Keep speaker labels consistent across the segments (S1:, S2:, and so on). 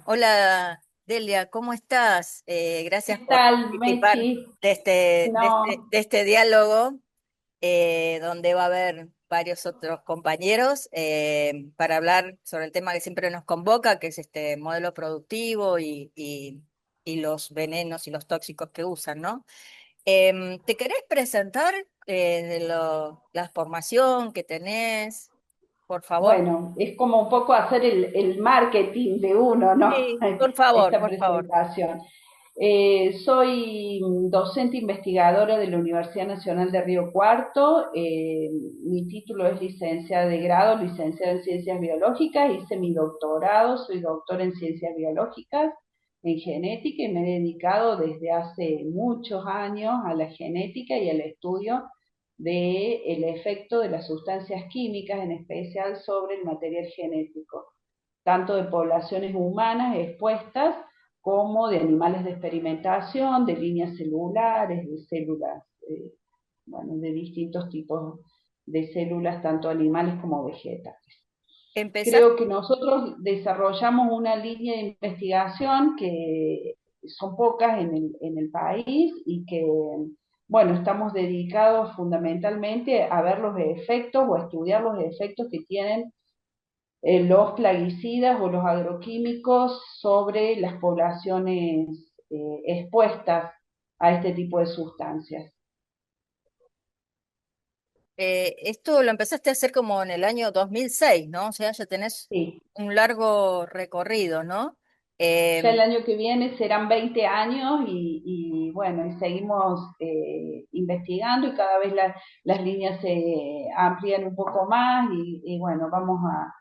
S1: Hola Delia, ¿cómo estás? Gracias
S2: ¿Qué
S1: por
S2: tal,
S1: participar
S2: Mechi?
S1: de este, de este,
S2: No,
S1: de este diálogo donde va a haber varios otros compañeros para hablar sobre el tema que siempre nos convoca, que es este modelo productivo y los venenos y los tóxicos que usan, ¿no? ¿Te querés presentar la formación que tenés, por favor?
S2: bueno, es como un poco hacer el marketing de uno, ¿no?
S1: Sí, por favor,
S2: Esta
S1: por favor.
S2: presentación. Soy docente investigadora de la Universidad Nacional de Río Cuarto. Mi título es licenciada de grado, licenciada en Ciencias Biológicas. Hice mi doctorado, soy doctora en Ciencias Biológicas, en genética, y me he dedicado desde hace muchos años a la genética y al estudio del efecto de las sustancias químicas, en especial sobre el material genético, tanto de poblaciones humanas expuestas como de animales de experimentación, de líneas celulares, de células, bueno, de distintos tipos de células, tanto animales como vegetales.
S1: Empezaste.
S2: Creo que nosotros desarrollamos una línea de investigación que son pocas en el país y que, bueno, estamos dedicados fundamentalmente a ver los efectos o a estudiar los efectos que tienen los plaguicidas o los agroquímicos sobre las poblaciones expuestas a este tipo de sustancias.
S1: Esto lo empezaste a hacer como en el año 2006, ¿no? O sea, ya tenés
S2: Sí,
S1: un largo recorrido, ¿no?
S2: ya el
S1: Eh,
S2: año que viene serán 20 años y bueno, y seguimos investigando, y cada vez las líneas se amplían un poco más y bueno, vamos a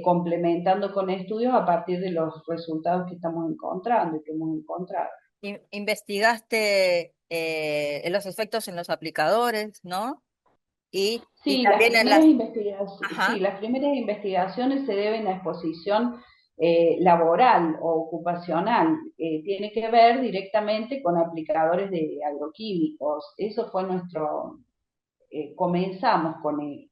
S2: complementando con estudios a partir de los resultados que estamos encontrando y que hemos encontrado.
S1: investigaste los efectos en los aplicadores, ¿no? Y
S2: Sí,
S1: también en las...
S2: sí,
S1: Ajá.
S2: las primeras investigaciones se deben a exposición laboral o ocupacional. Tiene que ver directamente con aplicadores de agroquímicos. Eso fue comenzamos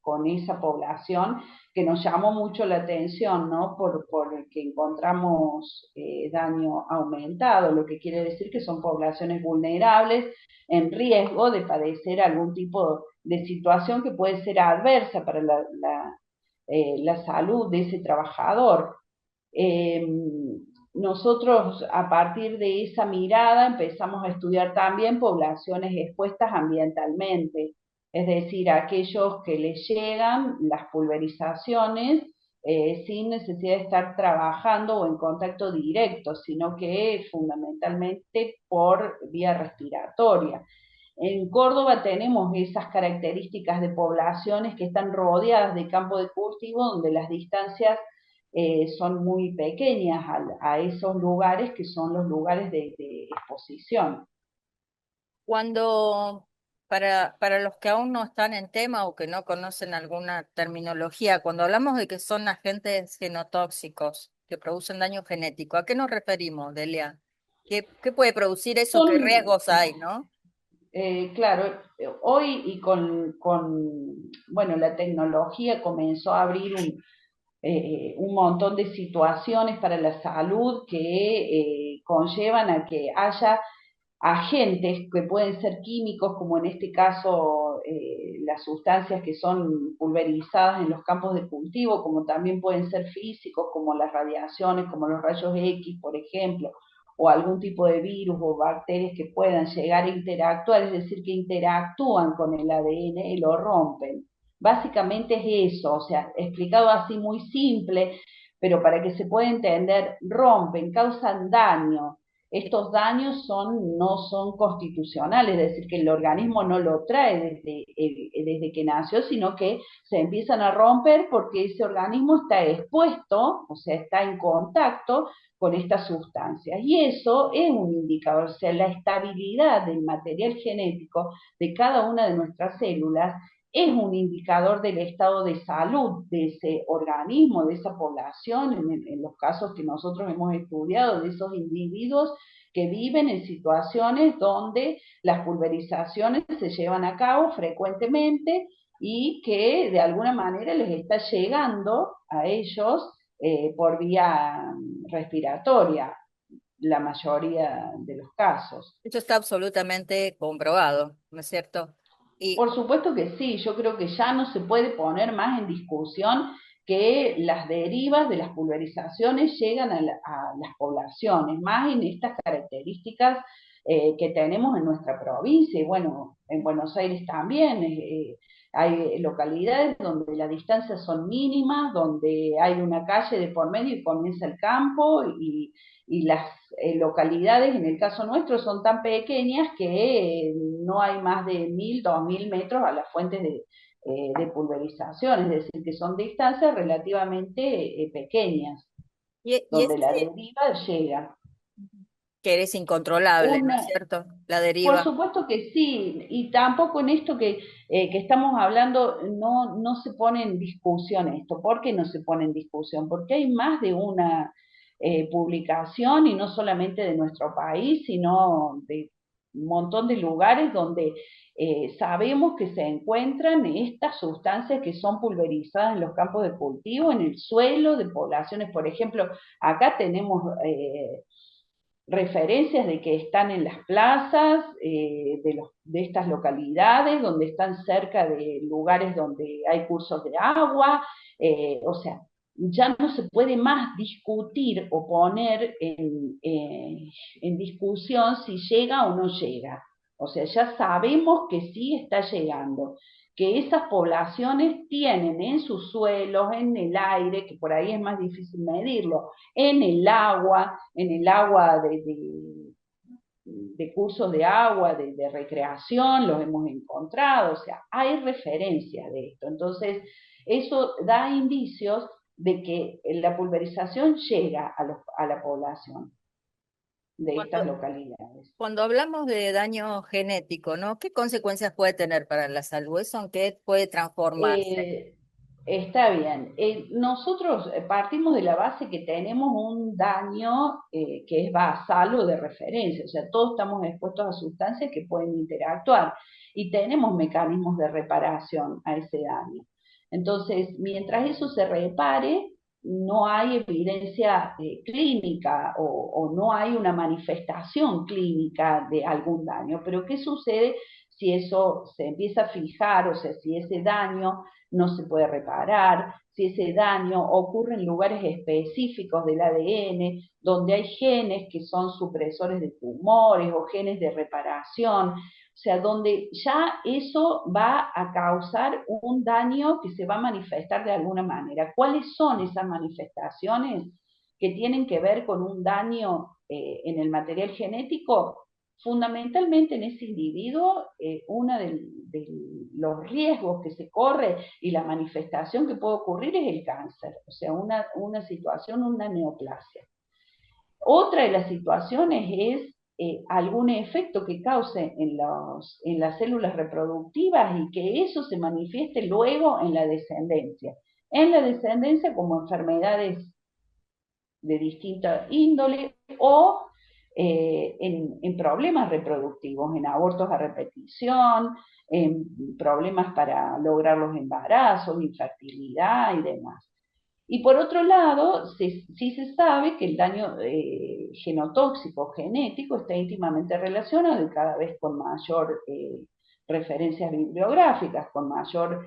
S2: con esa población que nos llamó mucho la atención, ¿no? Por el que encontramos daño aumentado, lo que quiere decir que son poblaciones vulnerables en riesgo de padecer algún tipo de situación que puede ser adversa para la salud de ese trabajador. Eh, Nosotros a partir de esa mirada empezamos a estudiar también poblaciones expuestas ambientalmente, es decir, aquellos que les llegan las pulverizaciones sin necesidad de estar trabajando o en contacto directo, sino que fundamentalmente por vía respiratoria. En Córdoba tenemos esas características de poblaciones que están rodeadas de campo de cultivo, donde las distancias son muy pequeñas a esos lugares que son los lugares de exposición.
S1: Cuando, para los que aún no están en tema o que no conocen alguna terminología, cuando hablamos de que son agentes genotóxicos que producen daño genético, ¿a qué nos referimos, Delia? ¿Qué puede producir eso? ¿Qué
S2: Son,
S1: riesgos hay, no?
S2: claro, hoy y bueno, la tecnología comenzó a abrir un montón de situaciones para la salud que conllevan a que haya agentes que pueden ser químicos, como en este caso las sustancias que son pulverizadas en los campos de cultivo, como también pueden ser físicos, como las radiaciones, como los rayos X, por ejemplo, o algún tipo de virus o bacterias que puedan llegar a interactuar, es decir, que interactúan con el ADN y lo rompen. Básicamente es eso, o sea, explicado así muy simple, pero para que se pueda entender, rompen, causan daño. Estos daños no son constitucionales, es decir, que el organismo no lo trae desde que nació, sino que se empiezan a romper porque ese organismo está expuesto, o sea, está en contacto con estas sustancias. Y eso es un indicador, o sea, la estabilidad del material genético de cada una de nuestras células es un indicador del estado de salud de ese organismo, de esa población, en los casos que nosotros hemos estudiado, de esos individuos que viven en situaciones donde las pulverizaciones se llevan a cabo frecuentemente y que de alguna manera les está llegando a ellos por vía respiratoria, la mayoría de los casos.
S1: Eso está absolutamente comprobado, ¿no es cierto? Y
S2: Por supuesto que sí, yo creo que ya no se puede poner más en discusión que las derivas de las pulverizaciones llegan a las poblaciones, más en estas características que tenemos en nuestra provincia, y bueno, en Buenos Aires también. Hay localidades donde las distancias son mínimas, donde hay una calle de por medio y comienza el campo, y las localidades, en el caso nuestro, son tan pequeñas que no hay más de 1000, 2000 metros a las fuentes de pulverización, es decir, que son distancias relativamente pequeñas,
S1: y ese
S2: donde la deriva llega.
S1: que es incontrolable, ¿no es
S2: Una,
S1: cierto? La
S2: por
S1: deriva.
S2: supuesto que sí, y tampoco en esto que estamos hablando no se pone en discusión esto. ¿Por qué no se pone en discusión? Porque hay más de una publicación, y no solamente de nuestro país, sino de un montón de lugares donde sabemos que se encuentran estas sustancias que son pulverizadas en los campos de cultivo, en el suelo de poblaciones. Por ejemplo, acá tenemos referencias de que están en las plazas de estas localidades, donde están cerca de lugares donde hay cursos de agua. O sea, ya no se puede más discutir o poner en discusión si llega o no llega. O sea, ya sabemos que sí está llegando, que esas poblaciones tienen en sus suelos, en el aire, que por ahí es más difícil medirlo, en el agua de cursos de agua, de recreación, los hemos encontrado. O sea, hay referencias de esto. Entonces, eso da indicios de que la pulverización llega a la población de estas
S1: Cuando,
S2: localidades.
S1: cuando hablamos de daño genético, ¿no? ¿Qué consecuencias puede tener para la salud? ¿Eso en qué puede transformarse?
S2: Eh, Está bien. Nosotros partimos de la base que tenemos un daño que es basal o de referencia, o sea, todos estamos expuestos a sustancias que pueden interactuar, y tenemos mecanismos de reparación a ese daño. Entonces, mientras eso se repare, no hay evidencia clínica, o no hay una manifestación clínica de algún daño. Pero ¿qué sucede si eso se empieza a fijar? O sea, si ese daño no se puede reparar, si ese daño ocurre en lugares específicos del ADN, donde hay genes que son supresores de tumores o genes de reparación. O sea, donde ya eso va a causar un daño que se va a manifestar de alguna manera. ¿Cuáles son esas manifestaciones que tienen que ver con un daño en el material genético? Fundamentalmente en ese individuo, uno de los riesgos que se corre y la manifestación que puede ocurrir es el cáncer, o sea, una situación, una neoplasia. Otra de las situaciones es algún efecto que cause en las células reproductivas, y que eso se manifieste luego en la descendencia. En la descendencia como enfermedades de distinta índole, o en problemas reproductivos, en abortos a repetición, en problemas para lograr los embarazos, infertilidad y demás. Y por otro lado, sí se sabe que el daño genotóxico genético está íntimamente relacionado, y cada vez con mayor referencias bibliográficas, con mayor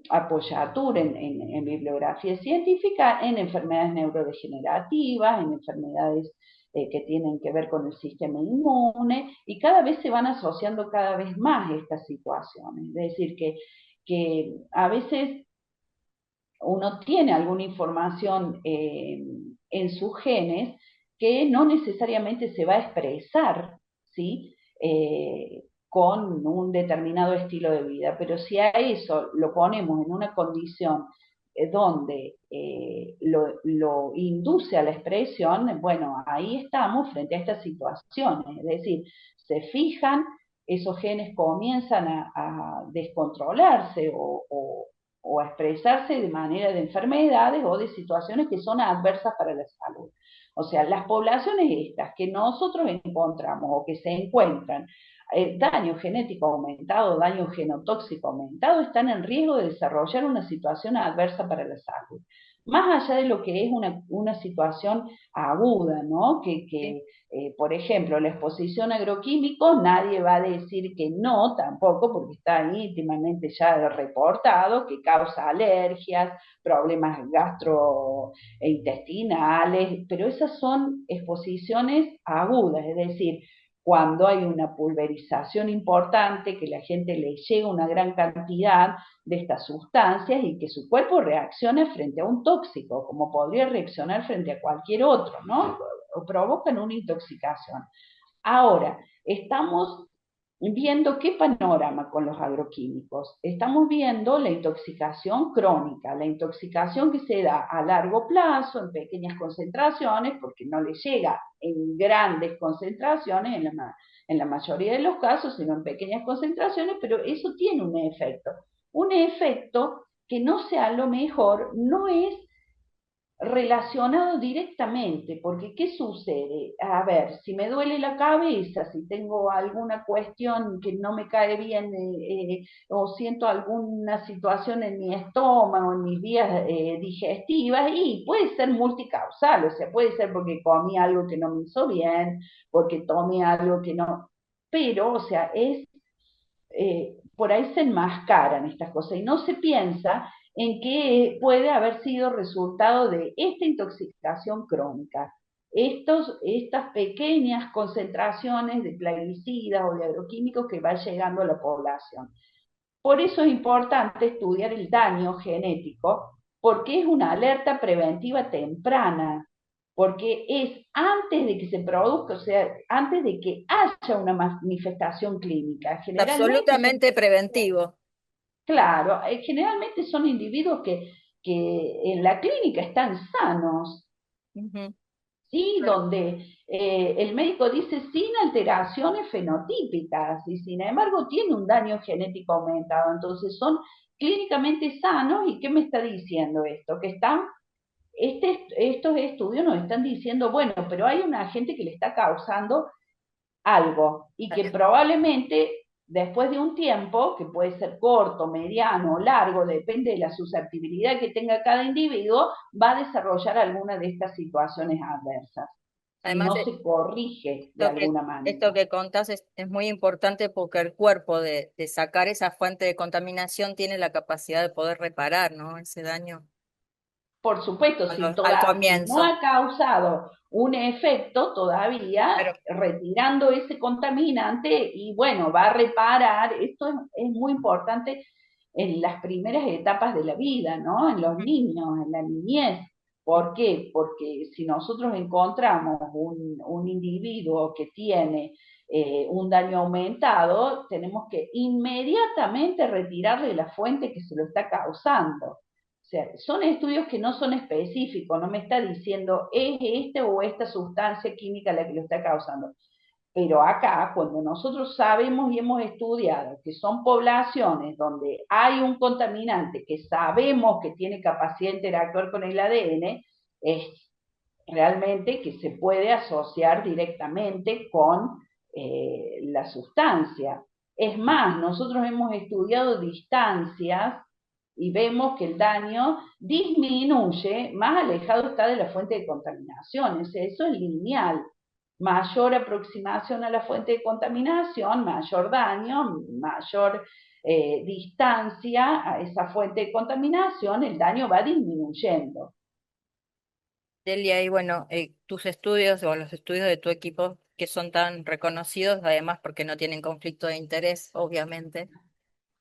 S2: apoyatura en bibliografía científica, en enfermedades neurodegenerativas, en enfermedades que tienen que ver con el sistema inmune, y cada vez se van asociando cada vez más estas situaciones. Es decir, que a veces uno tiene alguna información en sus genes que no necesariamente se va a expresar, ¿sí? Con un determinado estilo de vida. Pero si a eso lo ponemos en una condición donde lo induce a la expresión, bueno, ahí estamos frente a estas situaciones. Es decir, se fijan, esos genes comienzan a descontrolarse, o a expresarse de manera de enfermedades o de situaciones que son adversas para la salud. O sea, las poblaciones estas que nosotros encontramos o que se encuentran daño genético aumentado, daño genotóxico aumentado, están en riesgo de desarrollar una situación adversa para la salud. más allá de lo que es una situación aguda, ¿no?
S1: Sí.
S2: Por ejemplo, la exposición a agroquímicos, nadie va a decir que no tampoco, porque está íntimamente ya reportado, que causa alergias, problemas gastrointestinales, pero esas son exposiciones agudas, es decir, cuando hay una pulverización importante, que la gente le llega una gran cantidad de estas sustancias y que su cuerpo reacciona frente a un tóxico, como podría reaccionar frente a cualquier otro, ¿no? O provocan una intoxicación. Ahora, estamos viendo qué panorama con los agroquímicos. Estamos viendo la intoxicación crónica, la intoxicación que se da a largo plazo, en pequeñas concentraciones, porque no le llega en grandes concentraciones en la mayoría de los casos, sino en pequeñas concentraciones, pero eso tiene un efecto. Un efecto que no sea a lo mejor, no es relacionado directamente, porque ¿qué sucede? A ver, si me duele la cabeza, si tengo alguna cuestión que no me cae bien o siento alguna situación en mi estómago, en mis vías digestivas, y puede ser multicausal, o sea, puede ser porque comí algo que no me hizo bien, porque tomé algo que no, pero, o sea, por ahí se enmascaran estas cosas y no se piensa en que puede haber sido resultado de esta intoxicación crónica, estas pequeñas concentraciones de plaguicidas o de agroquímicos que va llegando a la población. Por eso es importante estudiar el daño genético, porque es una alerta preventiva temprana, porque es antes de que se produzca, o sea, antes de que haya una manifestación clínica. Generalmente son,
S1: Absolutamente preventivo.
S2: claro, generalmente son individuos que en la clínica están sanos,
S1: Ujú.
S2: ¿sí?
S1: Claro.
S2: Donde el médico dice sin alteraciones fenotípicas y sin embargo tiene un daño genético aumentado. Entonces son clínicamente sanos y ¿qué me está diciendo esto? Que estos estudios nos están diciendo, bueno, pero hay una gente que le está causando algo y que probablemente después de un tiempo, que puede ser corto, mediano, largo, depende de la susceptibilidad que tenga cada individuo, va a desarrollar alguna de estas situaciones adversas, si
S1: Además,
S2: no se corrige de alguna
S1: esto
S2: manera.
S1: que contás es muy importante porque el cuerpo de sacar esa fuente de contaminación tiene la capacidad de poder reparar, ¿no? Ese daño
S2: Por supuesto,
S1: al
S2: si no
S1: comienzo.
S2: ha causado un efecto todavía,
S1: Pero
S2: retirando ese contaminante y bueno, va a reparar, esto es muy importante en las primeras etapas de la vida, ¿no? En los niños, en la niñez. ¿Por qué? Porque si nosotros encontramos un individuo que tiene un daño aumentado, tenemos que inmediatamente retirarle la fuente que se lo está causando. O sea, son estudios que no son específicos, no me está diciendo es este o esta sustancia química la que lo está causando. Pero acá, cuando nosotros sabemos y hemos estudiado que son poblaciones donde hay un contaminante que sabemos que tiene capacidad de interactuar con el ADN, es realmente que se puede asociar directamente con la sustancia. Es más, nosotros hemos estudiado distancias y vemos que el daño disminuye, más alejado está de la fuente de contaminación, eso es lineal. Mayor aproximación a la fuente de contaminación, mayor daño, mayor distancia a esa fuente de contaminación, el daño va disminuyendo.
S1: Delia, y bueno, tus estudios o los estudios de tu equipo que son tan reconocidos, además porque no tienen conflicto de interés, obviamente.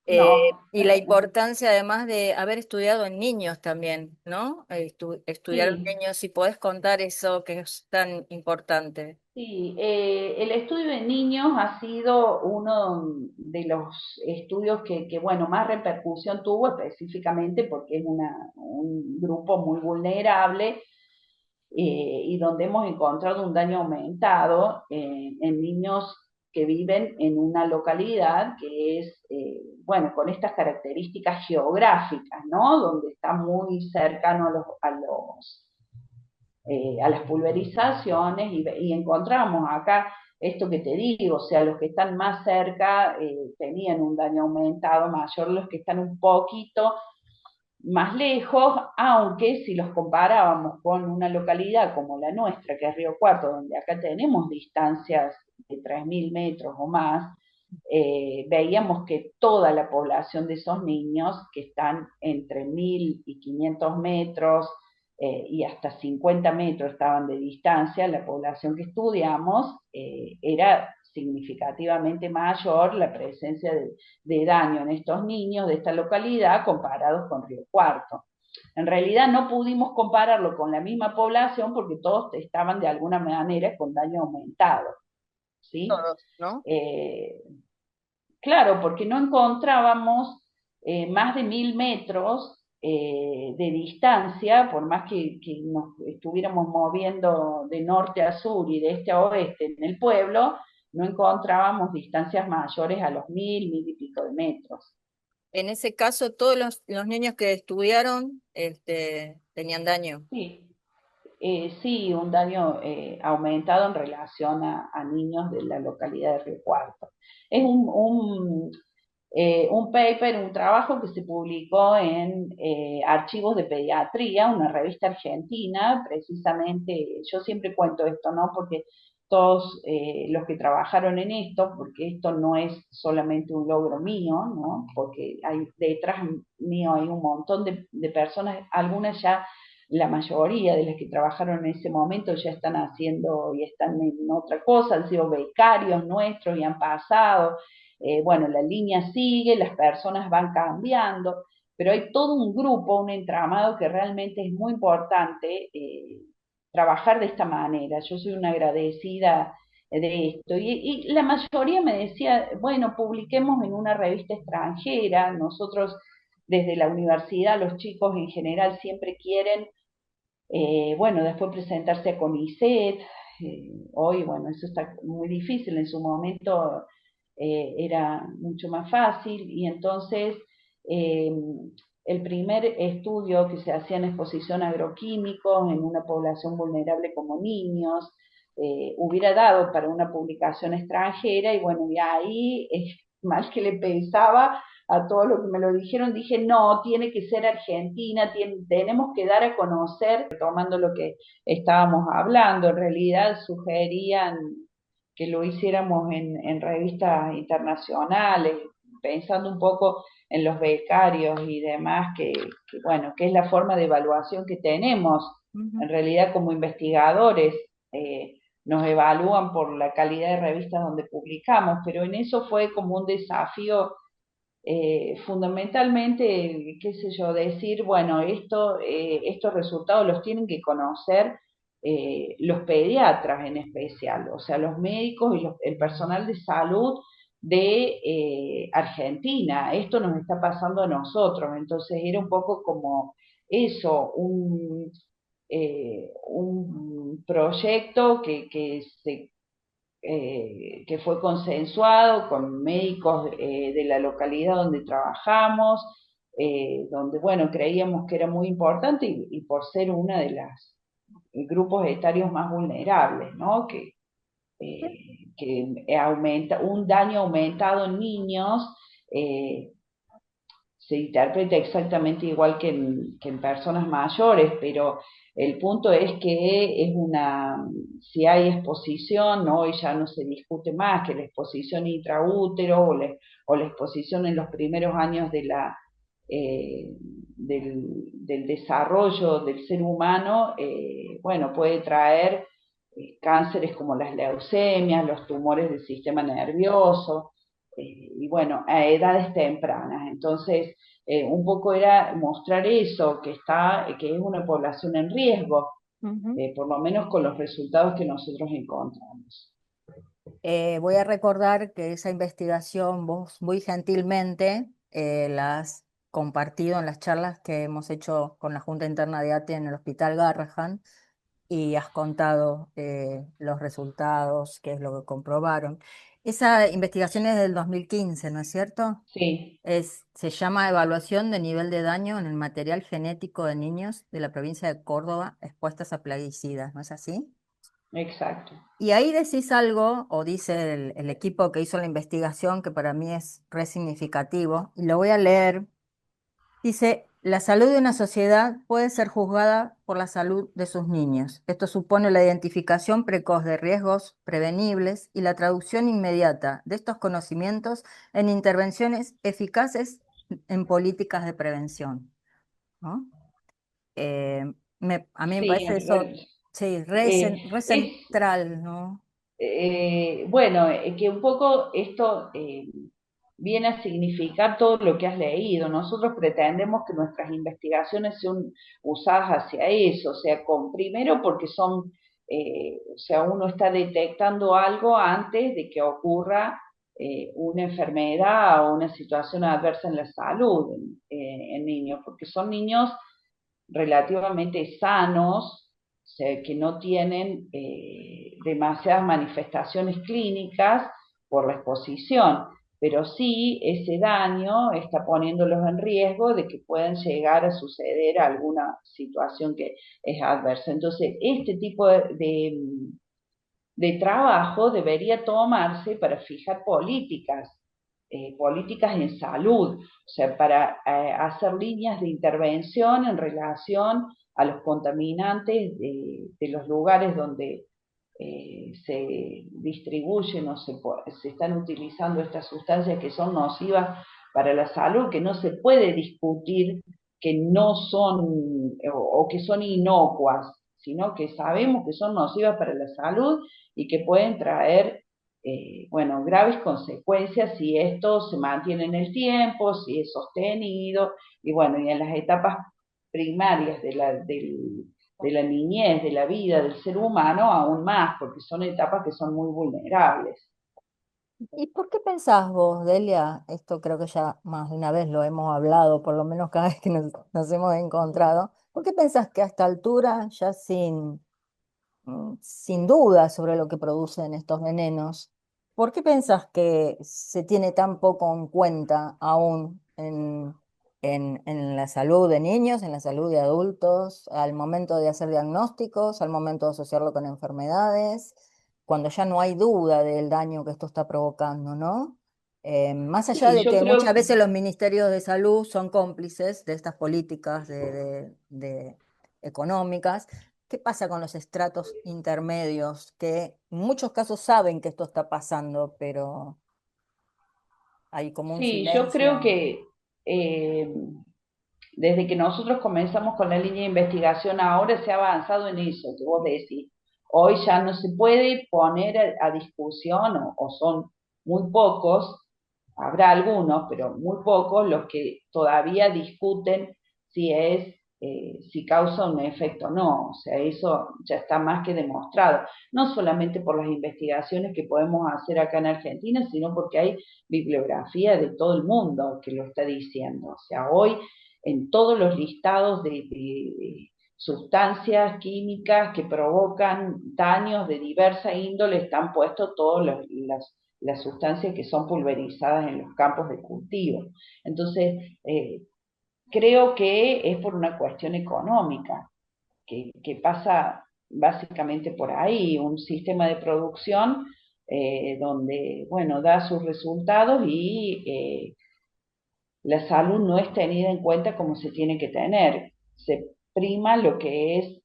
S2: No,
S1: Y la importancia además de haber estudiado en niños también, ¿no? Estudiar en
S2: sí,
S1: niños, si podés contar eso que es tan importante.
S2: sí, el estudio de niños ha sido uno de los estudios bueno, más repercusión tuvo específicamente porque es un grupo muy vulnerable y donde hemos encontrado un daño aumentado en niños que viven en una localidad que es, bueno, con estas características geográficas, ¿no? Donde está muy cercano a las pulverizaciones y encontramos acá esto que te digo, o sea, los que están más cerca tenían un daño aumentado mayor, los que están un poquito más lejos, aunque si los comparábamos con una localidad como la nuestra, que es Río Cuarto, donde acá tenemos distancias de 3.000 metros o más, veíamos que toda la población de esos niños, que están entre 1.000 y 500 metros y hasta 50 metros estaban de distancia, la población que estudiamos era significativamente mayor la presencia de daño en estos niños de esta localidad comparados con Río Cuarto. En realidad no pudimos compararlo con la misma población porque todos estaban de alguna manera con daño aumentado, ¿sí?
S1: Todos, ¿no?
S2: Eh, claro, porque no encontrábamos más de 1.000 metros de distancia, por más que nos estuviéramos moviendo de norte a sur y de este a oeste en el pueblo, no encontrábamos distancias mayores a los 1.000 y pico de metros.
S1: En ese caso, todos los niños que estudiaron tenían daño.
S2: Sí, sí, un daño aumentado en relación a niños de la localidad de Río Cuarto. Es un paper, un trabajo que se publicó en Archivos de Pediatría, una revista argentina, precisamente, yo siempre cuento esto, ¿no? Porque todos los que trabajaron en esto, porque esto no es solamente un logro mío, ¿no? Porque hay detrás mío hay un montón de personas, algunas ya, la mayoría de las que trabajaron en ese momento ya están haciendo y están en otra cosa, han sido becarios nuestros y han pasado, bueno, la línea sigue, las personas van cambiando, pero hay todo un grupo, un entramado que realmente es muy importante trabajar de esta manera. Yo soy una agradecida de esto. Y la mayoría me decía, bueno, publiquemos en una revista extranjera. Nosotros desde la universidad, los chicos en general siempre quieren, bueno, después presentarse a CONICET. Hoy, bueno, eso está muy difícil. En su momento era mucho más fácil y entonces eh, el primer estudio que se hacía en exposición a agroquímicos en una población vulnerable como niños hubiera dado para una publicación extranjera y bueno, y ahí más que le pensaba a todo lo que me lo dijeron, dije, no, tiene que ser Argentina, tenemos que dar a conocer, tomando lo que estábamos hablando, en realidad sugerían que lo hiciéramos en revistas internacionales, pensando un poco en los becarios y demás, bueno, que es la forma de evaluación que tenemos.
S1: Ujú.
S2: En realidad, como investigadores, nos evalúan por la calidad de revistas donde publicamos, pero en eso fue como un desafío fundamentalmente, qué sé yo, decir, bueno, estos resultados los tienen que conocer los pediatras en especial, o sea, los médicos y el personal de salud de Argentina. Esto nos está pasando a nosotros, entonces era un poco como eso, un proyecto que se que fue consensuado con médicos de la localidad donde trabajamos, donde, bueno, creíamos que era muy importante y por ser una de las grupos etarios más vulnerables, ¿no? Que aumenta, un daño aumentado en niños se interpreta exactamente igual que en personas mayores, pero el punto es que es si hay exposición, ¿no? Hoy ya no se discute más que la exposición intraútero o la exposición en los primeros años del desarrollo del ser humano, bueno, puede traer cánceres como las leucemias, los tumores del sistema nervioso, y bueno, a edades tempranas. Entonces, un poco era mostrar eso, que es una población en riesgo,
S1: Ujú.
S2: por lo menos con los resultados que nosotros encontramos.
S1: Voy a recordar que esa investigación vos muy gentilmente la has compartido en las charlas que hemos hecho con la Junta Interna de ATE en el Hospital Garrahan y has contado los resultados, qué es lo que comprobaron. Esa investigación es del 2015, ¿no es cierto?
S2: Sí,
S1: Se llama Evaluación de nivel de daño en el material genético de niños de la provincia de Córdoba expuestas a plaguicidas, ¿no es así?
S2: exacto.
S1: Y ahí decís algo, o dice el equipo que hizo la investigación, que para mí es re significativo, y lo voy a leer. Dice, La salud de una sociedad puede ser juzgada por la salud de sus niños. Esto supone la identificación precoz de riesgos prevenibles y la traducción inmediata de estos conocimientos en intervenciones eficaces en políticas de prevención, ¿no? Eh, a mí me
S2: Sí,
S1: parece eso, sí, re
S2: es
S1: central, ¿no?
S2: bueno, que un poco esto viene a significar todo lo que has leído. Nosotros pretendemos que nuestras investigaciones sean usadas hacia eso, o sea, primero porque son, o sea, uno está detectando algo antes de que ocurra una enfermedad o una situación adversa en la salud en niños, porque son niños relativamente sanos, o sea, que no tienen demasiadas manifestaciones clínicas por la exposición, pero sí ese daño está poniéndolos en riesgo de que puedan llegar a suceder alguna situación que es adversa. Entonces, este tipo de trabajo debería tomarse para fijar políticas, políticas en salud, o sea, para hacer líneas de intervención en relación a los contaminantes de los lugares donde se distribuyen o se están utilizando estas sustancias que son nocivas para la salud, que no se puede discutir que no son o que son inocuas, sino que sabemos que son nocivas para la salud y que pueden traer, bueno, graves consecuencias si esto se mantiene en el tiempo, si es sostenido, y bueno, y en las etapas primarias de la niñez, de la vida del ser humano, aún más, porque son etapas que son muy vulnerables.
S1: ¿Y por qué pensás vos, Delia? Esto creo que ya más de una vez lo hemos hablado, por lo menos cada vez que nos hemos encontrado. ¿Por qué pensás que a esta altura, ya sin duda sobre lo que producen estos venenos, por qué pensás que se tiene tan poco en cuenta aún en la salud de niños, en la salud de adultos, al momento de hacer diagnósticos, al momento de asociarlo con enfermedades, cuando ya no hay duda del daño que esto está provocando, ¿no? Más allá
S2: Sí,
S1: de
S2: yo
S1: que muchas
S2: creo,
S1: veces los ministerios de salud son cómplices de estas políticas económicas. ¿Qué pasa con los estratos intermedios que en muchos casos saben que esto está pasando, pero hay como un
S2: sí, yo creo
S1: silencio?
S2: que eh, desde que nosotros comenzamos con la línea de investigación, ahora se ha avanzado en eso que vos decís. Hoy ya no se puede poner a discusión, o son muy pocos, habrá algunos, pero muy pocos los que todavía discuten si es, si causa un efecto o no. O sea, eso ya está más que demostrado. No solamente por las investigaciones que podemos hacer acá en Argentina, sino porque hay bibliografía de todo el mundo que lo está diciendo. O sea, hoy en todos los listados de sustancias químicas que provocan daños de diversa índole están puestos todas las sustancias que son pulverizadas en los campos de cultivo. Entonces, creo que es por una cuestión económica, que pasa básicamente por ahí, un sistema de producción donde, bueno, da sus resultados y la salud no es tenida en cuenta como se tiene que tener. Se prima lo que es,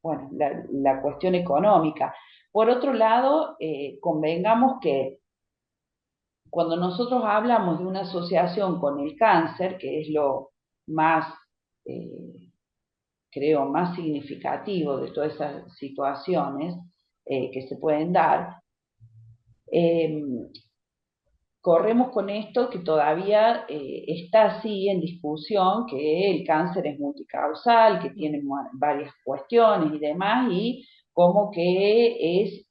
S2: bueno, la cuestión económica. Por otro lado, convengamos que cuando nosotros hablamos de una asociación con el cáncer, que es lo más, eh, creo, más significativo de todas esas situaciones que se pueden dar, eh, corremos con esto que todavía está así en discusión, que el cáncer es multicausal, que tiene varias cuestiones y demás, y como que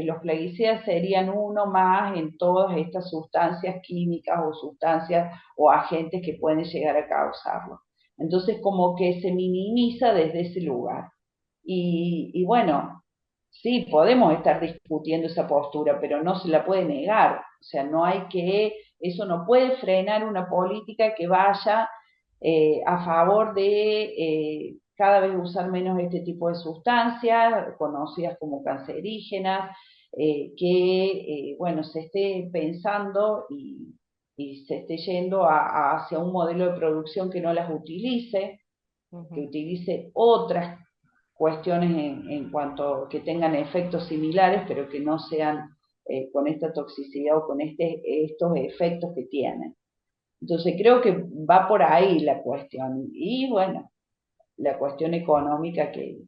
S2: los plaguicidas serían uno más en todas estas sustancias químicas o sustancias o agentes que pueden llegar a causarlo. Entonces como que se minimiza desde ese lugar. Y bueno, sí, podemos estar discutiendo esa postura, pero no se la puede negar. O sea, no hay que, eso no puede frenar una política que vaya a favor de cada vez usar menos este tipo de sustancias, conocidas como cancerígenas, que, bueno, se esté pensando y se esté yendo hacia un modelo de producción que no las utilice, que
S1: Ujú.
S2: utilice otras cuestiones en cuanto que tengan efectos similares, pero que no sean con esta toxicidad o con estos efectos que tienen. Entonces creo que va por ahí la cuestión. Y bueno, la cuestión económica que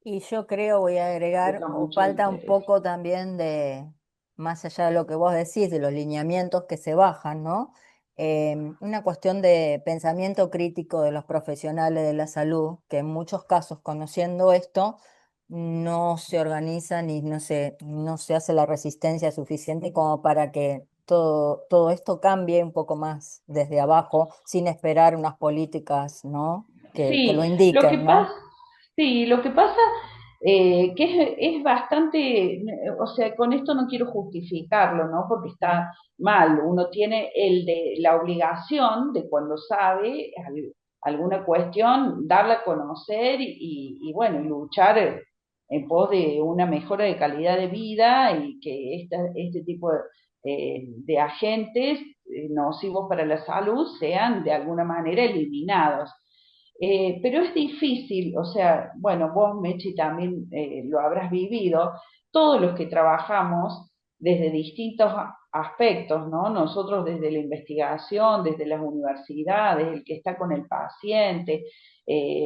S1: Y yo creo, voy a agregar,
S2: busca
S1: o
S2: mucho
S1: falta un
S2: interés.
S1: poco también más allá de lo que vos decís, de los lineamientos que se bajan, ¿no? Una cuestión de pensamiento crítico de los profesionales de la salud, que en muchos casos, conociendo esto, no se organizan y no se hace la resistencia suficiente como para que todo esto cambie un poco más desde abajo, sin esperar unas políticas, ¿no? Que lo
S2: Sí, lo que
S1: indiquen,
S2: pasa,
S1: ¿no?
S2: sí, lo que pasa que es bastante, o sea, con esto no quiero justificarlo, ¿no? Porque está mal. Uno tiene la obligación de cuando sabe alguna cuestión, darla a conocer y bueno, y luchar en pos de una mejora de calidad de vida y que este tipo de agentes nocivos para la salud sean de alguna manera eliminados. Pero es difícil, o sea, bueno, vos, Mechi, también lo habrás vivido, todos los que trabajamos desde distintos aspectos, ¿no? Nosotros desde la investigación, desde las universidades, el que está con el paciente,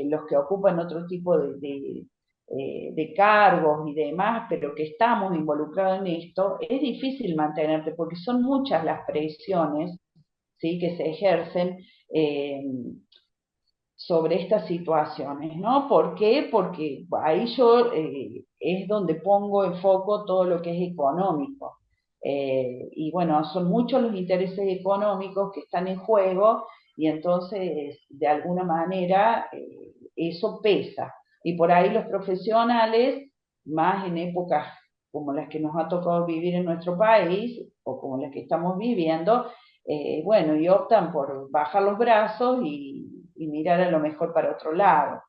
S2: los que ocupan otro tipo de cargos y demás, pero que estamos involucrados en esto, es difícil mantenerte porque son muchas las presiones, ¿sí? Que se ejercen eh, sobre estas situaciones, ¿no? ¿Por qué? Porque ahí yo es donde pongo en foco todo lo que es económico. Y bueno, son muchos los intereses económicos que están en juego y entonces de alguna manera eso pesa. Y por ahí los profesionales, más en épocas como las que nos ha tocado vivir en nuestro país o como las que estamos viviendo, bueno, y optan por bajar los brazos y mirar a lo mejor para otro lado.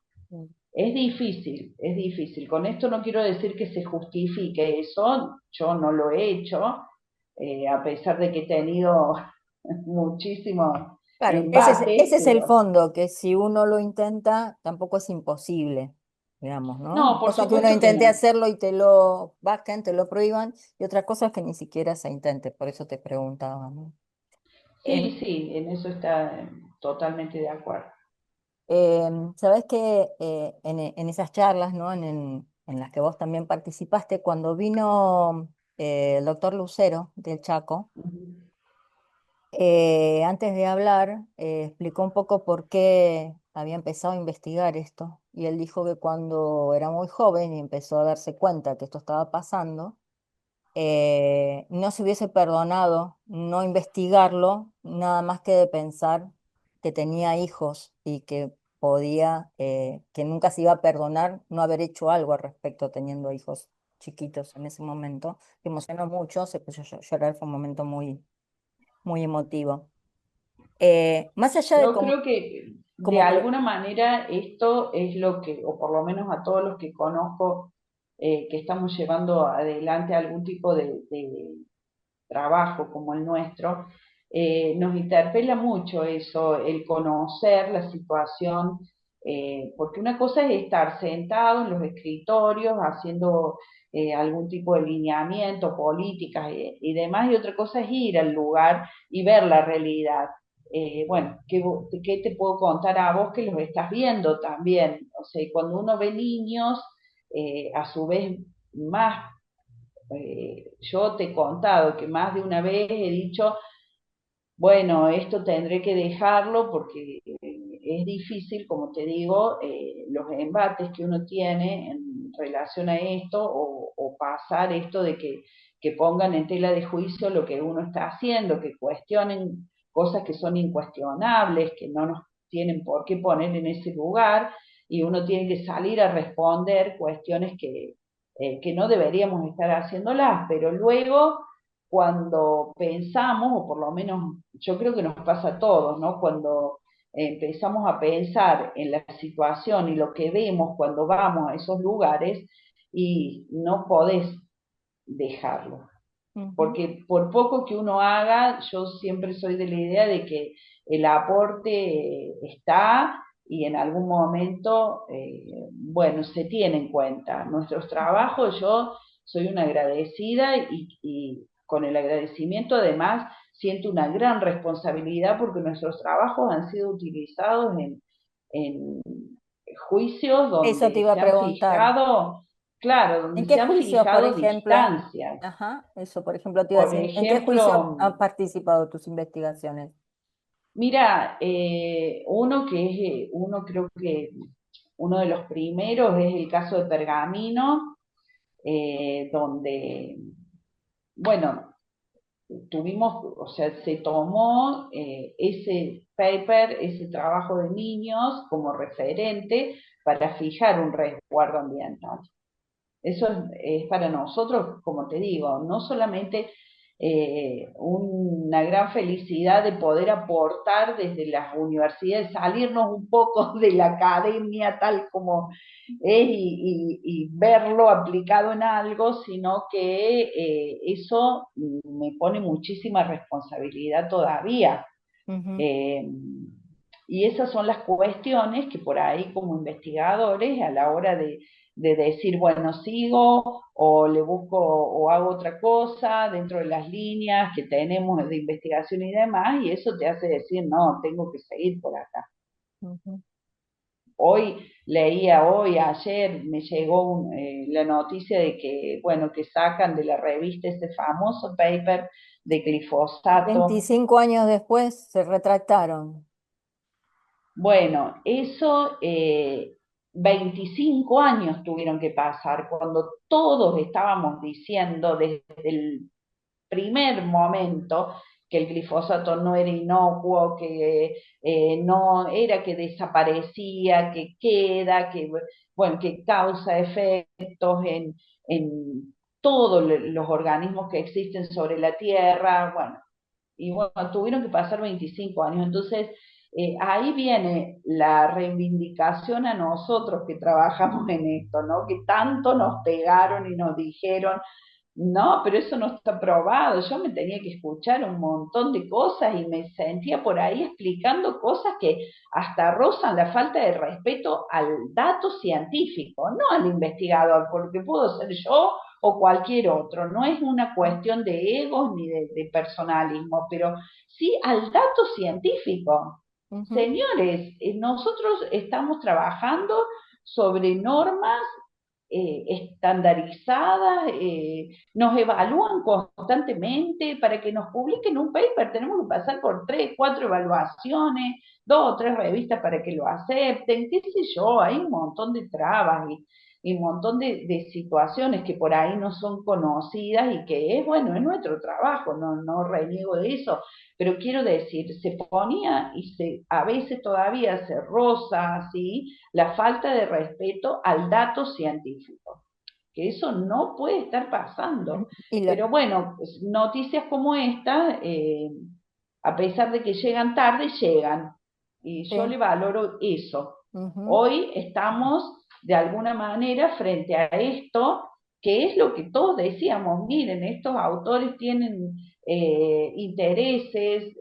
S2: Es difícil, es difícil. Con esto no quiero decir que se justifique eso, yo no lo he hecho, a pesar de que he tenido muchísimos
S1: Claro,
S2: embates,
S1: ese es el
S2: pero
S1: fondo, que si uno lo intenta, tampoco es imposible, digamos, ¿no?
S2: no,
S1: Una
S2: por
S1: cosa que uno
S2: supuesto que
S1: intente
S2: no.
S1: hacerlo y te lo bajen, te lo prohíban, y otra cosa es que ni siquiera se intente, por eso te preguntaba, ¿no? Em,
S2: Sí, sí, en eso está totalmente de acuerdo.
S1: Sabés que en esas charlas, ¿no? En las que vos también participaste, cuando vino el doctor Lucero del Chaco, antes de hablar, explicó un poco por qué había empezado a investigar esto. Y él dijo que cuando era muy joven y empezó a darse cuenta que esto estaba pasando, no se hubiese perdonado no investigarlo, nada más que de pensar que tenía hijos y que que nunca se iba a perdonar no haber hecho algo al respecto teniendo hijos chiquitos en ese momento. Se emocionó mucho, se puso a llorar, fue un momento muy emotivo. Más allá de
S2: Yo creo que de
S1: como
S2: alguna manera esto es lo que, o por lo menos a todos los que conozco que estamos llevando adelante algún tipo de trabajo como el nuestro, nos interpela mucho eso, el conocer la situación, porque una cosa es estar sentado en los escritorios haciendo algún tipo de lineamiento, políticas y demás, y otra cosa es ir al lugar y ver la realidad. Bueno, ¿qué te puedo contar a vos que los estás viendo también? O sea, cuando uno ve niños, a su vez más yo te he contado que más de una vez he dicho, bueno, esto tendré que dejarlo porque es difícil, como te digo, los embates que uno tiene en relación a esto o pasar esto de que pongan en tela de juicio lo que uno está haciendo, que cuestionen cosas que son incuestionables, que no nos tienen por qué poner en ese lugar y uno tiene que salir a responder cuestiones que no deberíamos estar haciéndolas, pero luego cuando pensamos, o por lo menos yo creo que nos pasa a todos, ¿no? Cuando empezamos a pensar en la situación y lo que vemos cuando vamos a esos lugares y no podés dejarlo.
S1: Ujú.
S2: porque por poco que uno haga, yo siempre soy de la idea de que el aporte está y en algún momento, bueno, se tiene en cuenta. Nuestros trabajos, yo soy una agradecida y con el agradecimiento además siento una gran responsabilidad porque nuestros trabajos han sido utilizados en juicios
S1: Eso te
S2: donde
S1: iba a
S2: se han
S1: preguntar.
S2: fijado, claro,
S1: ¿En
S2: donde
S1: qué
S2: se han
S1: juicios, por
S2: fijado
S1: ejemplo?
S2: distancias.
S1: Ajá, eso, por ejemplo, te iba a
S2: Por
S1: decir, ¿en qué juicio
S2: ejemplo,
S1: han participado tus investigaciones?
S2: mira, uno que es, uno creo que uno de los primeros es el caso de Pergamino, donde, bueno, tuvimos, o sea, se tomó ese paper, ese trabajo de niños como referente para fijar un resguardo ambiental. Eso es para nosotros, como te digo, no solamente una gran felicidad de poder aportar desde las universidades, salirnos un poco de la academia tal como es y verlo aplicado en algo, sino que eso me pone muchísima responsabilidad todavía.
S1: Ujú.
S2: Eh, y esas son las cuestiones que por ahí como investigadores a la hora de decir, bueno, sigo o le busco o hago otra cosa dentro de las líneas que tenemos de investigación y demás, y eso te hace decir, no, tengo que seguir por acá.
S1: Ujú.
S2: Hoy leía, hoy, ayer me llegó la noticia de que, bueno, que sacan de la revista ese famoso paper de glifosato.
S1: 25 años después se retractaron.
S2: Bueno, eso 25 años tuvieron que pasar cuando todos estábamos diciendo desde el primer momento que el glifosato no era inocuo, que no era que desaparecía, que queda, que, bueno, que causa efectos en todos los organismos que existen sobre la Tierra, bueno, y bueno, tuvieron que pasar 25 años. Entonces, ahí viene la reivindicación a nosotros que trabajamos en esto, ¿no? Que tanto nos pegaron y nos dijeron, no, pero eso no está probado. Yo me tenía que escuchar un montón de cosas y me sentía por ahí explicando cosas que hasta rozan la falta de respeto al dato científico, no al investigador, porque puedo ser yo o cualquier otro. No es una cuestión de egos ni de personalismo, pero sí al dato científico.
S1: Ujú.
S2: Señores, nosotros estamos trabajando sobre normas estandarizadas, nos evalúan constantemente para que nos publiquen un paper, tenemos que pasar por 3, 4 evaluaciones, 2 o 3 revistas para que lo acepten, qué sé yo, hay un montón de trabas y un montón de situaciones que por ahí no son conocidas y que es, bueno, es nuestro trabajo, no reniego de eso, pero quiero decir, se ponía y a veces todavía se roza así la falta de respeto al dato científico, que eso no puede estar pasando.
S1: Y lo,
S2: Pero bueno, pues, noticias como esta, a pesar de que llegan tarde, llegan. Y yo
S1: sí,
S2: le valoro eso.
S1: ujú.
S2: Hoy estamos de alguna manera frente a esto, que es lo que todos decíamos, miren, estos autores tienen intereses,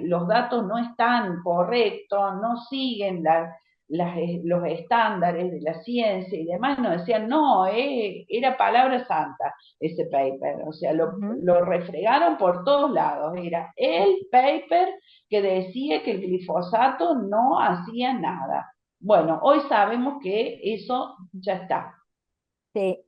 S2: los datos no están correctos, no siguen los estándares de la ciencia y demás, nos decían, no, era palabra santa ese paper, o sea,
S1: Ujú.
S2: lo refregaron por todos lados, era el paper que decía que el glifosato no hacía nada. Bueno, hoy sabemos que eso ya está,
S1: Sí,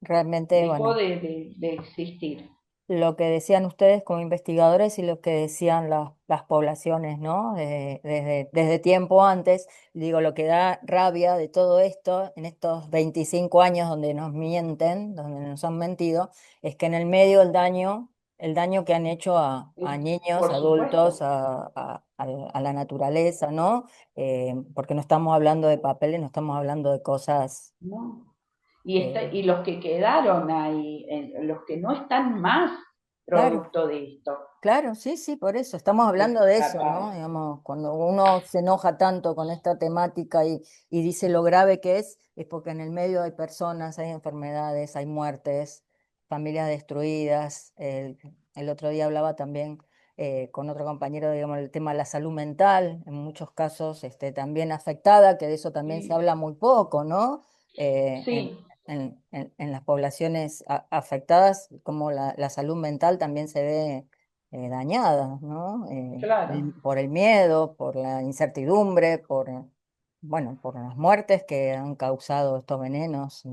S1: realmente,
S2: dejó
S1: bueno.
S2: de existir.
S1: Lo que decían ustedes como investigadores y lo que decían las poblaciones, ¿no? Desde tiempo antes, digo, lo que da rabia de todo esto, en estos 25 años donde nos mienten, donde nos han mentido, es que en el medio el daño que han hecho a niños,
S2: Por supuesto,
S1: adultos, a la naturaleza, ¿no? Porque no estamos hablando de papeles, no estamos hablando de cosas.
S2: ¿no?
S1: eh,
S2: Y los que quedaron ahí, los que no están más
S1: claro.
S2: producto de esto,
S1: Claro, sí, sí, por eso estamos
S2: los
S1: hablando de eso, ¿no?
S2: capaz,
S1: Digamos, cuando uno se enoja tanto con esta temática y dice lo grave que es porque en el medio hay personas, hay enfermedades, hay muertes, familias destruidas. El otro día hablaba también con otro compañero, digamos, el tema de la salud mental, en muchos casos también afectada, que de eso también se
S2: Sí,
S1: habla muy poco, ¿no?
S2: sí,
S1: En las poblaciones afectadas, como la salud mental también se ve dañada, ¿no?
S2: claro.
S1: Por el miedo, por la incertidumbre, bueno, por las muertes que han causado estos venenos.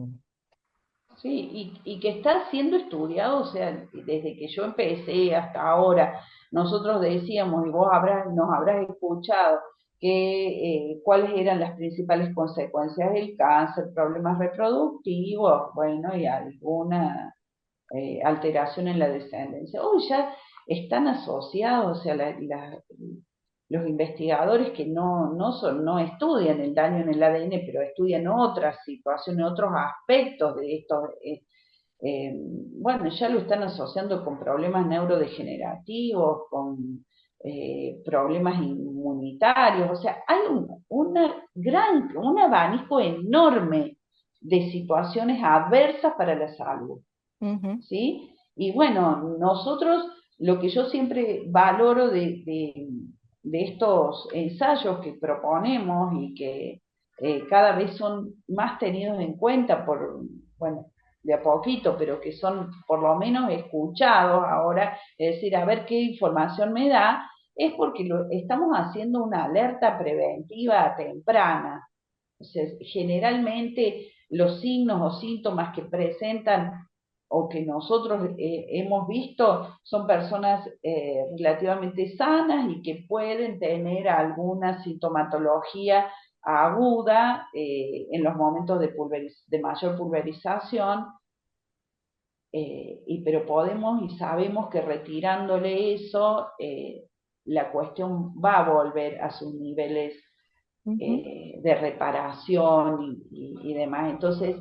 S2: Sí, y que está siendo estudiado, o sea, desde que yo empecé hasta ahora, nosotros decíamos, y nos habrás escuchado, que cuáles eran las principales consecuencias del cáncer, problemas reproductivos, bueno, y alguna alteración en la descendencia. Hoy ya están asociados, o sea, los investigadores que no estudian el daño en el ADN, pero estudian otras situaciones, otros aspectos de estos, eh, bueno, ya lo están asociando con problemas neurodegenerativos, con problemas inmunitarios, o sea, hay un abanico enorme de situaciones adversas para la salud.
S1: Ujú,
S2: ¿Sí? Y bueno, nosotros lo que yo siempre valoro de estos ensayos que proponemos y que cada vez son más tenidos en cuenta bueno, de a poquito, pero que son por lo menos escuchados ahora, es decir, a ver qué información me da, es porque estamos haciendo una alerta preventiva temprana. O sea, generalmente los signos o síntomas que presentan o que nosotros hemos visto son personas relativamente sanas y que pueden tener alguna sintomatología aguda en los momentos de mayor pulverización, pero podemos y sabemos que retirándole eso, la cuestión va a volver a sus niveles
S1: ujú,
S2: de reparación y demás. Entonces,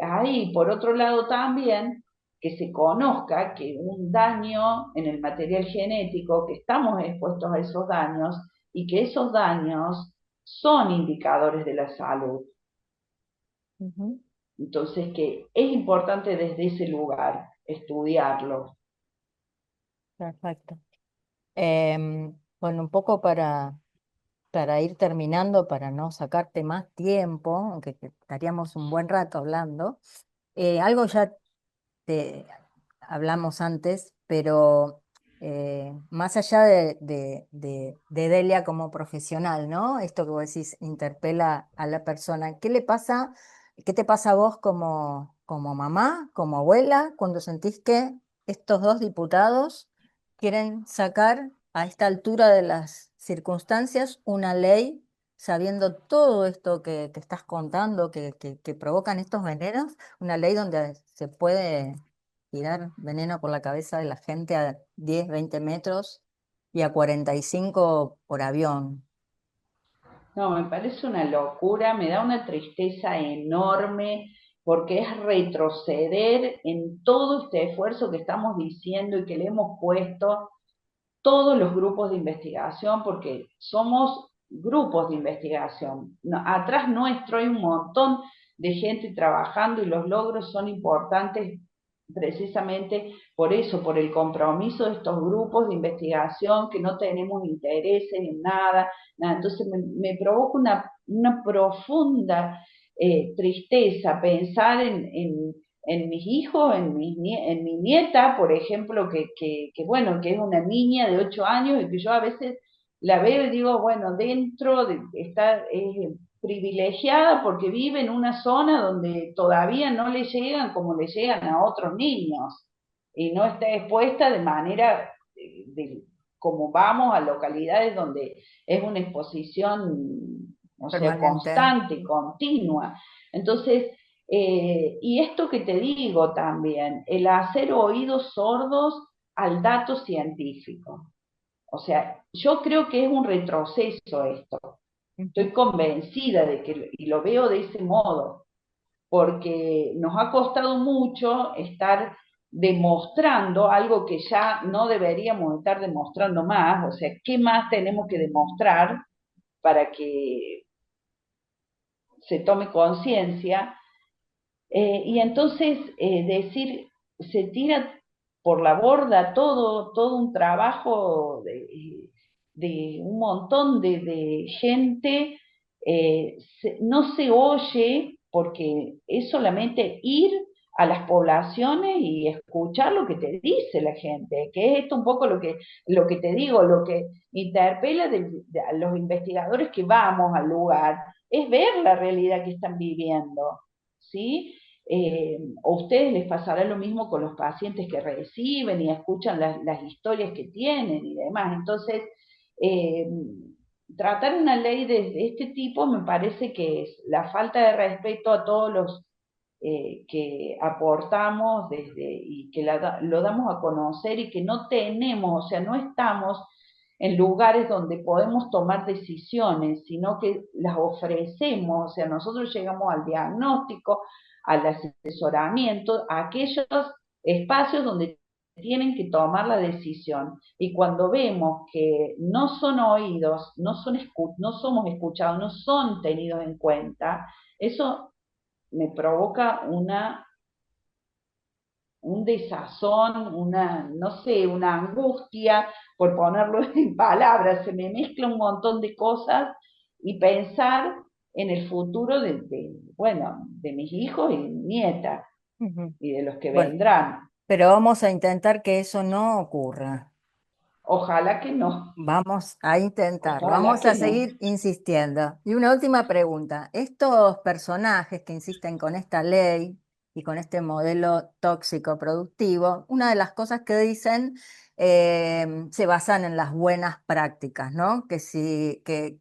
S2: ahí, por otro lado, también que se conozca que un daño en el material genético, que estamos expuestos a esos daños y que esos daños son indicadores de la salud.
S1: ujú.
S2: Entonces, que es importante desde ese lugar estudiarlo.
S1: Perfecto. Bueno, un poco para ir terminando, para no sacarte más tiempo, aunque estaríamos un buen rato hablando, algo ya te hablamos antes, pero más allá de Delia como profesional, ¿no? Esto que vos decís interpela a la persona. ¿Qué le pasa, qué te pasa a vos como mamá, como abuela, cuando sentís que estos dos diputados quieren sacar a esta altura de las circunstancias una ley, sabiendo todo esto que estás contando, que provocan estos venenos, una ley donde se puede tirar veneno por la cabeza de la gente a 10, 20 metros y a 45 por avión?
S2: No, me parece una locura, me da una tristeza enorme porque es retroceder en todo este esfuerzo que estamos diciendo y que le hemos puesto todos los grupos de investigación, porque somos grupos de investigación. Atrás nuestro hay un montón de gente trabajando y los logros son importantes precisamente por eso, por el compromiso de estos grupos de investigación, que no tenemos intereses en nada. Entonces me provoca una profunda tristeza pensar en mis hijos, en mi nieta, por ejemplo, bueno, que es una niña de 8 años y que yo a veces la veo y digo, bueno, está privilegiada porque vive en una zona donde todavía no le llegan como le llegan a otros niños y no está expuesta de manera como vamos a localidades donde es una exposición, o sea,
S1: Permanente.
S2: constante, continua. Entonces, y esto que te digo también, el hacer oídos sordos al dato científico. O sea, yo creo que es un retroceso esto.
S1: Ujú.
S2: Estoy convencida de que, y lo veo de ese modo, porque nos ha costado mucho estar demostrando algo que ya no deberíamos estar demostrando más, o sea, ¿qué más tenemos que demostrar para que se tome conciencia? Y entonces decir, se tira por la borda todo un trabajo de un montón de gente, no se oye porque es solamente ir a las poblaciones y escuchar lo que te dice la gente, que es esto un poco lo que te digo, lo que interpela a los investigadores que vamos al lugar, es ver la realidad que están viviendo, ¿sí? ¿O a ustedes les pasará lo mismo con los pacientes que reciben y escuchan las historias que tienen y demás? Entonces, eh, tratar una ley de este tipo me parece que es la falta de respeto a todos los que aportamos y que lo damos a conocer y que no tenemos, o sea, no estamos en lugares donde podemos tomar decisiones, sino que las ofrecemos, o sea, nosotros llegamos al diagnóstico, al asesoramiento, a aquellos espacios donde tienen que tomar la decisión. Y cuando vemos que no son oídos, no somos escuchados, no son tenidos en cuenta, eso me provoca un desazón, no sé, una angustia, por ponerlo en palabras, se me mezcla un montón de cosas y pensar en el futuro bueno, de mis hijos y nietas
S1: Ujú.
S2: y de los que
S1: Bueno,
S2: vendrán.
S1: pero vamos a intentar que eso no ocurra.
S2: Ojalá que no,
S1: Vamos a intentarlo,
S2: ojalá
S1: vamos a
S2: que no.
S1: seguir insistiendo. Y una última pregunta. Estos personajes que insisten con esta ley y con este modelo tóxico productivo, una de las cosas que dicen se basan en las buenas prácticas, ¿no? Que si que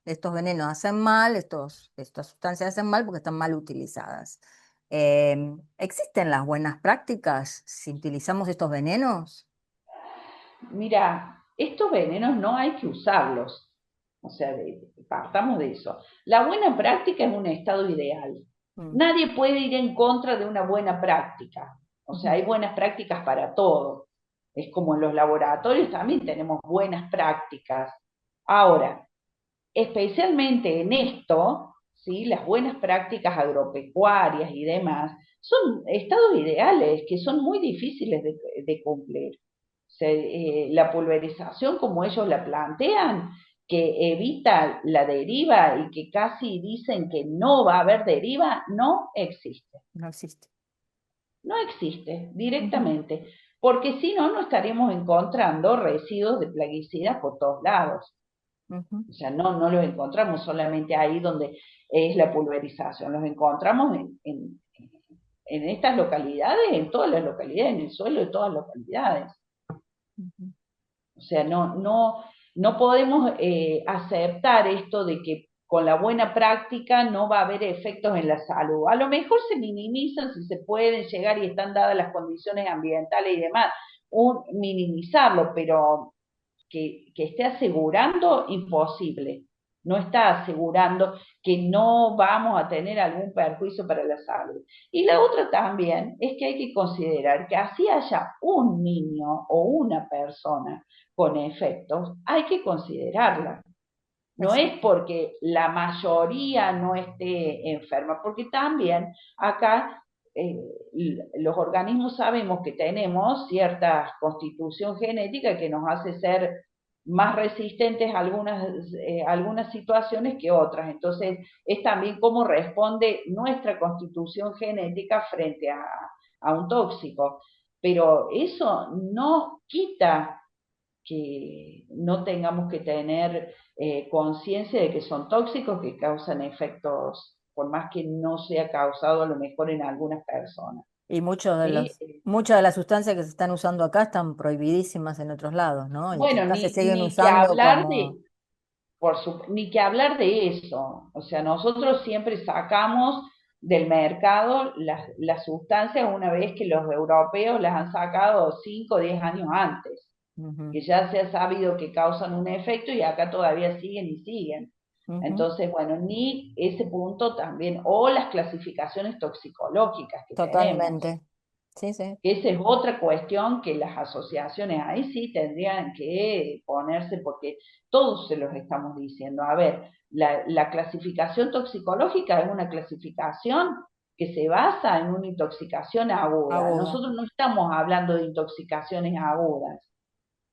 S1: estos venenos hacen mal, estas sustancias hacen mal porque están mal utilizadas. ¿Existen las buenas prácticas si utilizamos estos venenos?
S2: Mira, estos venenos no hay que usarlos, o sea, partamos de eso. La buena práctica es un estado ideal.
S1: Mm,
S2: Nadie puede ir en contra de una buena práctica. O sea,
S1: ujú.
S2: hay buenas prácticas para todo. Es como en los laboratorios también tenemos buenas prácticas. Ahora, especialmente en esto, ¿sí? Las buenas prácticas agropecuarias y demás, son estados ideales que son muy difíciles de cumplir. O sea, la pulverización como ellos la plantean, que evita la deriva y que casi dicen que no va a haber deriva, no existe.
S1: No existe.
S2: No existe
S1: Ujú,
S2: directamente, porque si no, no estaríamos encontrando residuos de plaguicidas por todos lados.
S1: ujú,
S2: O sea, no los encontramos solamente ahí donde es la pulverización, los encontramos en estas localidades, en todas las localidades, en el suelo de todas las localidades.
S1: ujú.
S2: O sea, no podemos aceptar esto de que con la buena práctica no va a haber efectos en la salud. A lo mejor se minimizan si se pueden llegar y están dadas las condiciones ambientales y demás, minimizarlo, pero que esté asegurando imposible. No está asegurando que no vamos a tener algún perjuicio para la salud. Y la otra también es que hay que considerar que así haya un niño o una persona con efectos, hay que considerarla. No es
S1: Exacto.
S2: porque la mayoría no esté enferma, porque también acá eh, los organismos sabemos que tenemos cierta constitución genética que nos hace ser más resistentes a algunas situaciones que otras. Entonces, es también cómo responde nuestra constitución genética frente a un tóxico. Pero eso no quita que no tengamos que tener conciencia de que son tóxicos, que causan efectos, por más que no sea causado a lo mejor en algunas personas.
S1: Y
S2: ¿Sí?
S1: muchas de las sustancias que se están usando acá están prohibidísimas en otros lados, ¿no? Y
S2: Bueno,
S1: quizás se siguen
S2: ni que
S1: usando
S2: hablar
S1: como...
S2: ni que hablar de eso. O sea, nosotros siempre sacamos del mercado las sustancias una vez que los europeos las han sacado 5 o 10 años antes,
S1: Ujú,
S2: que ya se ha sabido que causan un efecto y acá todavía siguen y siguen.
S1: ujú.
S2: Entonces, bueno, ni ese punto también, o las clasificaciones toxicológicas que tenemos,
S1: Totalmente. Sí, sí.
S2: que esa es otra cuestión que las asociaciones ahí sí tendrían que ponerse, porque todos se los estamos diciendo. A ver, la clasificación toxicológica es una clasificación que se basa en una intoxicación aguda.
S1: aguda.
S2: Nosotros no estamos hablando de intoxicaciones agudas,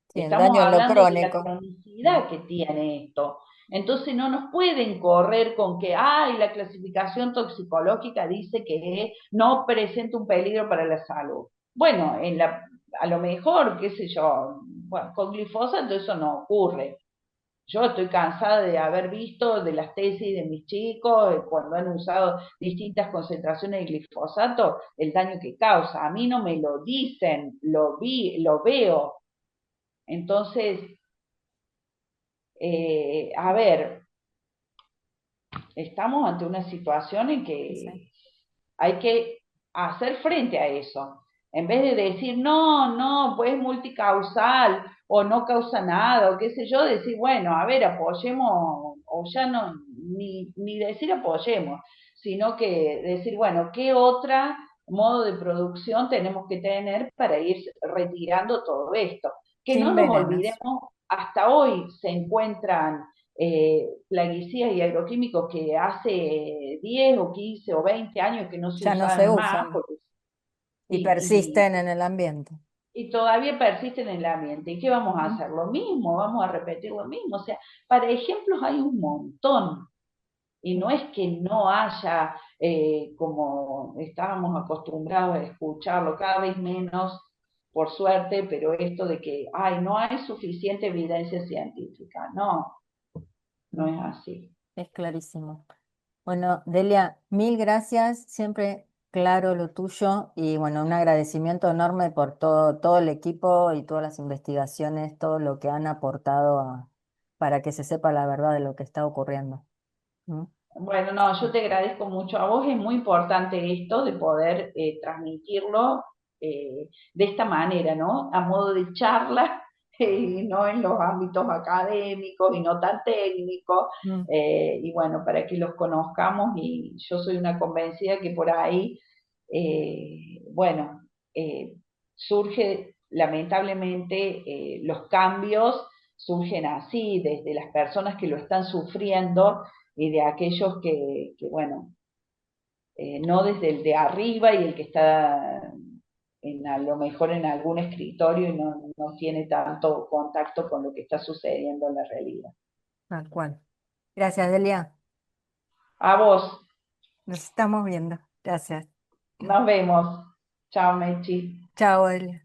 S1: Sí, en
S2: estamos
S1: daño en lo
S2: hablando de la
S1: crónico. Mm.
S2: cronicidad que tiene esto. Entonces no nos pueden correr con que, ay, la clasificación toxicológica dice que no presenta un peligro para la salud. Bueno, a lo mejor, qué sé yo, bueno, con glifosato eso no ocurre. Yo estoy cansada de haber visto de las tesis de mis chicos, cuando han usado distintas concentraciones de glifosato, el daño que causa. A mí no me lo dicen, lo vi, lo veo. Entonces, a ver, estamos ante una situación en
S1: Sí, sí.
S2: que hay que hacer frente a eso. En vez de decir, no, no, pues es multicausal o no causa nada o qué sé yo, decir, bueno, a ver, apoyemos, o ya no, ni decir apoyemos, sino que decir, bueno, ¿qué otra modo de producción tenemos que tener para ir retirando todo esto? Que no
S1: Sin
S2: nos
S1: venenos.
S2: olvidemos, hasta hoy se encuentran plaguicidas y agroquímicos que hace 10 o 15 o 20 años que no se
S1: Ya no se
S2: usaban más
S1: usan
S2: porque,
S1: y
S2: y,
S1: persisten en el ambiente.
S2: y todavía persisten en el ambiente. ¿Y qué vamos a
S1: Mm.
S2: hacer? Lo mismo, vamos a repetir lo mismo. O sea, para ejemplos hay un montón. Y no es que no haya, como estábamos acostumbrados a escucharlo, cada vez menos, por suerte, pero esto de que, ay, no hay suficiente evidencia científica. No, no es así.
S1: Es clarísimo. Bueno, Delia, mil gracias, siempre claro lo tuyo y bueno, un agradecimiento enorme por todo, todo el equipo y todas las investigaciones, todo lo que han aportado para que se sepa la verdad de lo que está ocurriendo. ¿Mm?
S2: Bueno, no, yo te agradezco mucho a vos. Es muy importante esto de poder transmitirlo de esta manera, ¿no? A modo de charla, no en los ámbitos académicos y no tan técnicos.
S1: Mm.
S2: Y bueno, para que los conozcamos y yo soy una convencida que por ahí, bueno, surge lamentablemente los cambios surgen así, desde las personas que lo están sufriendo y de aquellos bueno, no desde el de arriba y el que está a lo mejor en algún escritorio y no tiene tanto contacto con lo que está sucediendo en la realidad.
S1: Tal cual. Gracias, Delia.
S2: A vos,
S1: Nos estamos viendo. Gracias.
S2: nos vemos. Chao, Mechi.
S1: Chao, Delia.